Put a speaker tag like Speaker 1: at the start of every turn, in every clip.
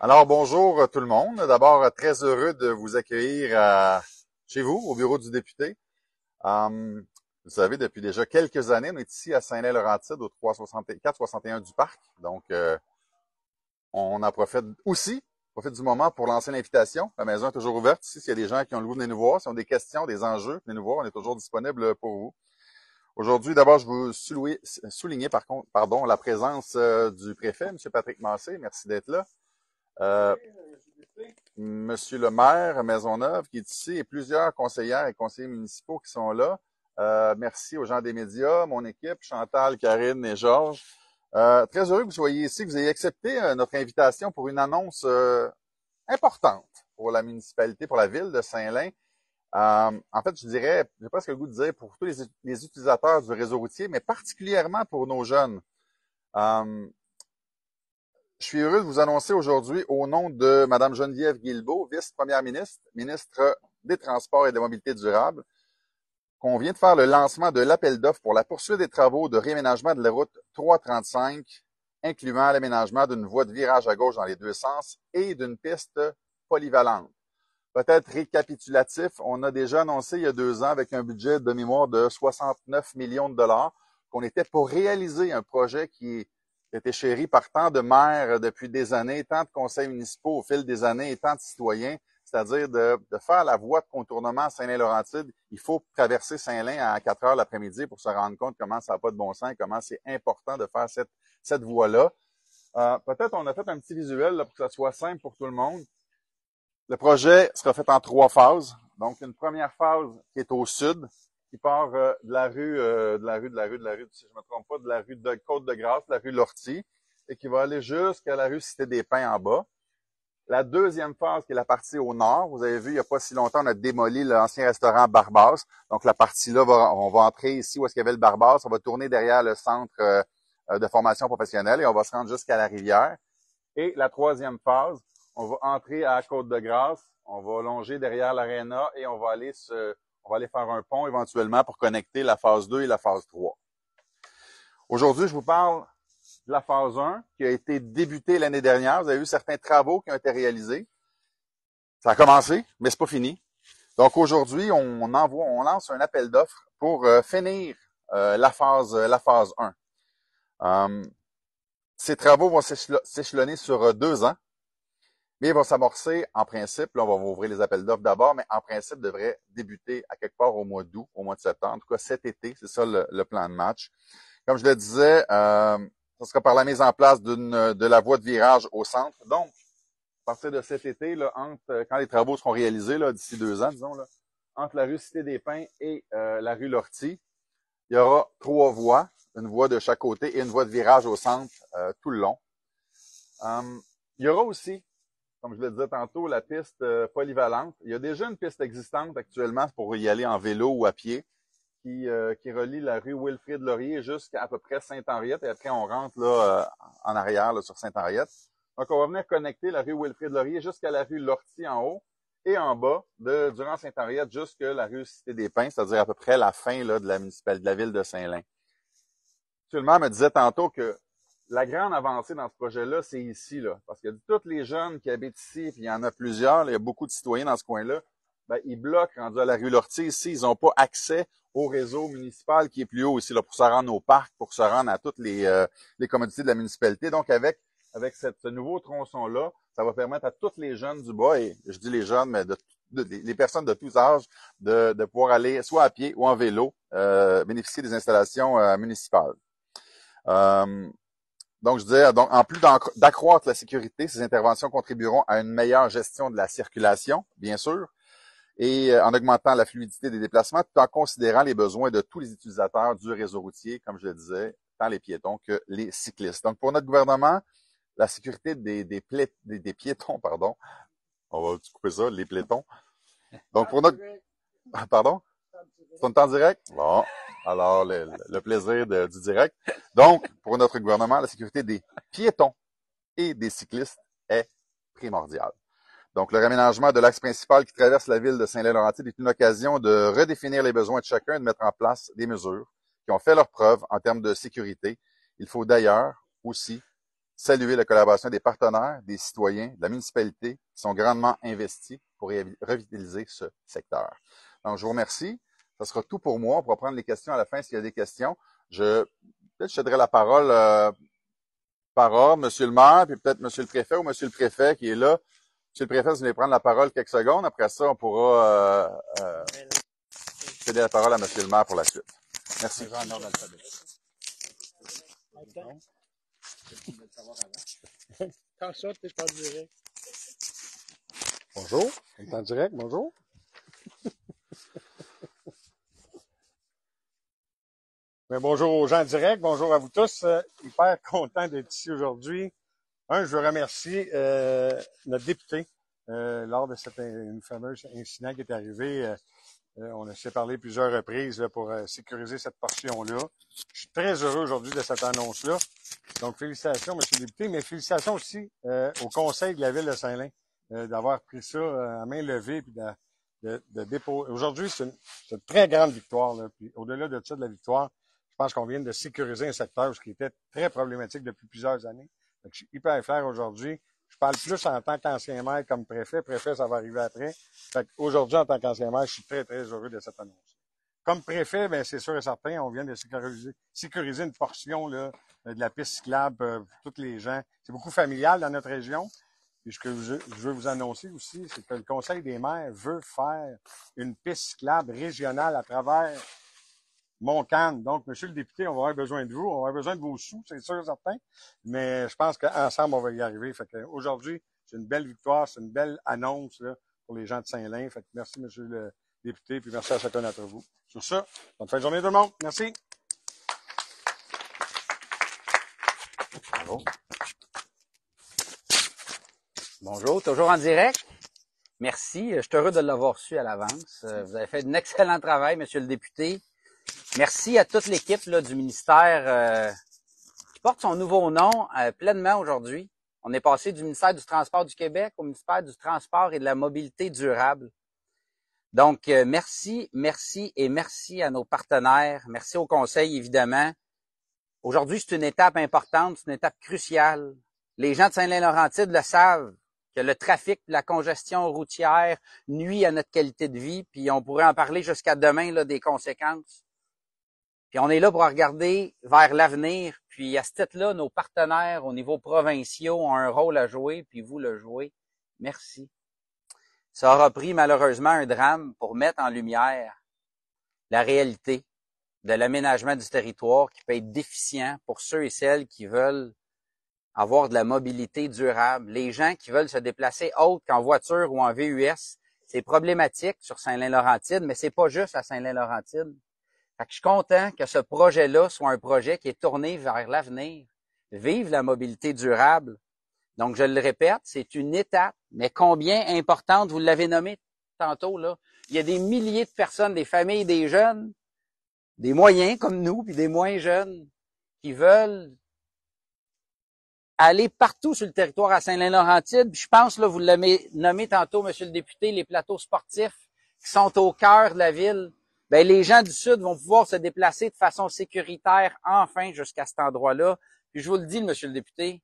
Speaker 1: Alors, bonjour tout le monde. D'abord, très heureux de vous accueillir chez vous, au bureau du député. Vous savez, depuis déjà quelques années, on est ici à Saint-Lin-Laurentide, au 461 du parc. Donc, on en profite aussi, profite du moment pour lancer l'invitation. La maison est toujours ouverte ici. S'il y a des gens qui ont le goût de venir nous voir, s'ils ont des questions, des enjeux, venez nous voir. On est toujours disponible pour vous. Aujourd'hui, d'abord, je veux souligner la présence du préfet, M. Patrick Massé. Merci d'être là. Monsieur le maire Maisonneuve qui est ici et plusieurs conseillères et conseillers municipaux qui sont là. Merci aux gens des médias, mon équipe, Chantal, Karine et Georges. Très heureux que vous soyez ici, que vous ayez accepté notre invitation pour une annonce importante pour la municipalité, pour la ville de Saint-Lin. En fait, je dirais, j'ai presque le goût de dire pour tous les utilisateurs du réseau routier, mais particulièrement pour nos jeunes. Je suis heureux de vous annoncer aujourd'hui, au nom de Mme Geneviève Guilbeault, vice-première ministre, ministre des Transports et de la Mobilité durable, qu'on vient de faire le lancement de l'appel d'offres pour la poursuite des travaux de réaménagement de la route 335, incluant l'aménagement d'une voie de virage à gauche dans les deux sens et d'une piste polyvalente. Peut-être récapitulatif, on a déjà annoncé il y a 2 ans avec un budget de mémoire de 69 millions de dollars qu'on était pour réaliser un projet qui était chéri par tant de maires depuis des années, tant de conseils municipaux au fil des années et tant de citoyens, c'est-à-dire de faire la voie de contournement à Saint-Lin-Laurentide. Il faut traverser Saint-Lin à 4 heures l'après-midi pour se rendre compte comment ça n'a pas de bon sens et comment c'est important de faire cette voie-là. Peut-être on a fait un petit visuel là, pour que ça soit simple pour tout le monde. Le projet sera fait en 3 phases. Donc, une première phase qui est au sud, qui part de la rue, si je me trompe pas, de la rue de Côte-de-Grâce, la rue Lortie, et qui va aller jusqu'à la rue Cité-des-Pins en bas. La deuxième phase, qui est la partie au nord, vous avez vu, il n'y a pas si longtemps, on a démoli l'ancien restaurant Barbas. Donc, la partie-là, on va entrer ici où est-ce qu'il y avait le Barbas, on va tourner derrière le centre de formation professionnelle et on va se rendre jusqu'à la rivière. Et la troisième phase, on va entrer à Côte-de-Grâce, on va longer derrière l'aréna et on va aller faire un pont éventuellement pour connecter la phase 2 et la phase 3. Aujourd'hui, je vous parle de la phase 1 qui a été débutée l'année dernière. Vous avez vu certains travaux qui ont été réalisés. Ça a commencé, mais c'est pas fini. Donc aujourd'hui, on lance un appel d'offres pour finir la phase 1. Ces travaux vont s'échelonner sur 2 ans. Mais il va s'amorcer en principe, là, on va ouvrir les appels d'offres d'abord, mais en principe, devrait débuter à quelque part au mois d'août, au mois de septembre. En tout cas, cet été, c'est ça le plan de match. Comme je le disais, ça sera par la mise en place de la voie de virage au centre. Donc, à partir de cet été, là, quand les travaux seront réalisés, là, d'ici 2 ans, disons, là, entre la rue Cité-des-Pins et la rue Lortie, il y aura 3 voies, une voie de chaque côté et une voie de virage au centre tout le long. Il y aura aussi, comme je le disais tantôt, la piste polyvalente. Il y a déjà une piste existante actuellement pour y aller en vélo ou à pied qui relie la rue Wilfrid-Laurier jusqu'à peu près Sainte-Henriette. Et après, on rentre là en arrière là, sur Sainte-Henriette. Donc, on va venir connecter la rue Wilfrid-Laurier jusqu'à la rue Lortie en haut et en bas, durant Sainte-Henriette jusqu'à la rue Cité-des-Pins, c'est-à-dire à peu près la fin là, de la ville de Saint-Lin. M. le maire me disait tantôt que la grande avancée dans ce projet-là, c'est ici, là, parce que tous les jeunes qui habitent ici, puis il y en a plusieurs, là, il y a beaucoup de citoyens dans ce coin-là, ben, ils bloquent rendus à la rue Lortie ici, ils n'ont pas accès au réseau municipal qui est plus haut ici, là, pour se rendre au parc, pour se rendre à toutes les commodités de la municipalité. Donc, avec ce nouveau tronçon-là, ça va permettre à tous les jeunes du bas, et je dis les jeunes, mais les personnes de tous âges, de pouvoir aller soit à pied ou en vélo, bénéficier des installations municipales. Donc, je disais, en plus d'accroître la sécurité, ces interventions contribueront à une meilleure gestion de la circulation, bien sûr, et en augmentant la fluidité des déplacements, tout en considérant les besoins de tous les utilisateurs du réseau routier, comme je le disais, tant les piétons que les cyclistes. Donc, pour notre gouvernement, la sécurité des piétons, pardon, on va couper ça, les piétons. Donc, pour notre... Pardon? C'est en temps direct? Bon. Alors, le plaisir du direct. Donc, pour notre gouvernement, la sécurité des piétons et des cyclistes est primordiale. Donc, le réaménagement de l'axe principal qui traverse la ville de Saint-Lin-Laurentide est une occasion de redéfinir les besoins de chacun et de mettre en place des mesures qui ont fait leur preuve en termes de sécurité Il faut d'ailleurs aussi saluer la collaboration des partenaires, des citoyens, de la municipalité qui sont grandement investis pour revitaliser ce secteur. Donc, je vous remercie. Ça sera tout pour moi. On pourra prendre les questions à la fin s'il y a des questions. Peut-être je céderai la parole par ordre, Monsieur le maire, puis peut-être Monsieur le préfet ou Monsieur le préfet qui est là. Monsieur le préfet, vous allez prendre la parole quelques secondes. Après ça, on pourra céder la parole à Monsieur le maire pour la suite. Merci.
Speaker 2: Quand ça, tu es pas direct.
Speaker 3: Bonjour, on est en direct, bonjour. Mais bonjour aux gens en direct, bonjour à vous tous. Hyper content d'être ici aujourd'hui. Je veux remercier notre député lors de cette une fameuse incident qui est arrivé. On s'est parlé plusieurs reprises là, pour sécuriser cette portion-là. Je suis très heureux aujourd'hui de cette annonce-là. Donc, félicitations, M. le député, mais félicitations aussi au conseil de la Ville de Saint-Lin d'avoir pris ça à main levée puis de déposer. Aujourd'hui, c'est une très grande victoire. Là. Puis, au-delà de ça, de la victoire, je pense qu'on vient de sécuriser un secteur qui était très problématique depuis plusieurs années. Donc, je suis hyper fier aujourd'hui. Je parle plus en tant qu'ancien maire comme préfet. Préfet, ça va arriver après. Fait qu'aujourd'hui, en tant qu'ancien maire, je suis très, très heureux de cette annonce. Comme préfet, ben c'est sûr et certain, on vient de sécuriser une portion là, de la piste cyclable pour tous les gens. C'est beaucoup familial dans notre région. Puis ce que je veux vous annoncer aussi, c'est que le Conseil des maires veut faire une piste cyclable régionale à travers Montcalm. Donc, Monsieur le député, on va avoir besoin de vous, on va avoir besoin de vos sous, c'est sûr et certain. Mais je pense qu'ensemble, on va y arriver. Fait qu'aujourd'hui, c'est une belle victoire, c'est une belle annonce là, pour les gens de Saint-Lin. Fait que merci, Monsieur le député, puis merci à chacun d'entre vous. Sur ça, bonne fin de journée tout le monde. Merci.
Speaker 4: Bonjour. Bonjour, toujours en direct. Merci, je suis heureux de l'avoir reçu à l'avance. Vous avez fait un excellent travail, Monsieur le député. Merci à toute l'équipe là, du ministère qui porte son nouveau nom pleinement aujourd'hui. On est passé du ministère du Transport du Québec au ministère du Transport et de la Mobilité durable. Donc, merci et merci à nos partenaires. Merci au Conseil, évidemment. Aujourd'hui, c'est une étape importante, c'est une étape cruciale. Les gens de Saint-Lin-Laurentide le savent, que le trafic, la congestion routière nuit à notre qualité de vie, puis on pourrait en parler jusqu'à demain là, des conséquences. Puis on est là pour regarder vers l'avenir, puis à ce titre-là, nos partenaires au niveau provincial ont un rôle à jouer, puis vous le jouez. Merci. Ça aura pris malheureusement un drame pour mettre en lumière la réalité de l'aménagement du territoire qui peut être déficient pour ceux et celles qui veulent avoir de la mobilité durable. Les gens qui veulent se déplacer autre qu'en voiture ou en VUS, c'est problématique sur Saint-Lin-Laurentide, mais c'est pas juste à Saint-Lin-Laurentide. Fait que je suis content que ce projet-là soit un projet qui est tourné vers l'avenir. Vive la mobilité durable. Donc, je le répète, c'est une étape, mais combien importante, vous l'avez nommé tantôt, là. Il y a des milliers de personnes, des familles, des jeunes, des moyens comme nous, puis des moins jeunes, qui veulent aller partout sur le territoire à Saint-Lin-Laurentide. Puis je pense, là, vous l'avez nommé tantôt, Monsieur le député, les plateaux sportifs qui sont au cœur de la ville. Ben, les gens du Sud vont pouvoir se déplacer de façon sécuritaire, enfin, jusqu'à cet endroit-là. Puis je vous le dis, Monsieur le député,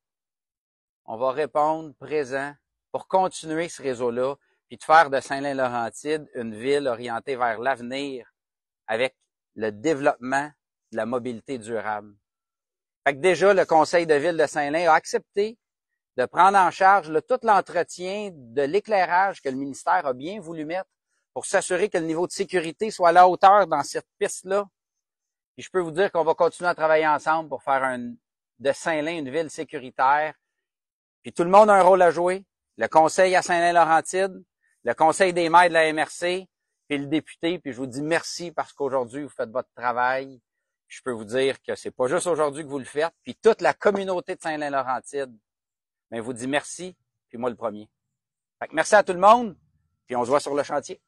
Speaker 4: on va répondre présent pour continuer ce réseau-là, puis de faire de Saint-Lin-Laurentide une ville orientée vers l'avenir avec le développement de la mobilité durable. Fait que déjà, le Conseil de ville de Saint-Lin a accepté de prendre en charge tout l'entretien de l'éclairage que le ministère a bien voulu mettre pour s'assurer que le niveau de sécurité soit à la hauteur dans cette piste-là. Puis je peux vous dire qu'on va continuer à travailler ensemble pour faire de Saint-Lin une ville sécuritaire. Puis tout le monde a un rôle à jouer. Le conseil à Saint-Lin-Laurentide, le conseil des maires de la MRC, puis le député. Puis je vous dis merci parce qu'aujourd'hui, vous faites votre travail. Puis je peux vous dire que c'est pas juste aujourd'hui que vous le faites. Puis toute la communauté de Saint-Lin-Laurentide, ben, vous dit merci, puis moi le premier. Fait que merci à tout le monde, puis on se voit sur le chantier.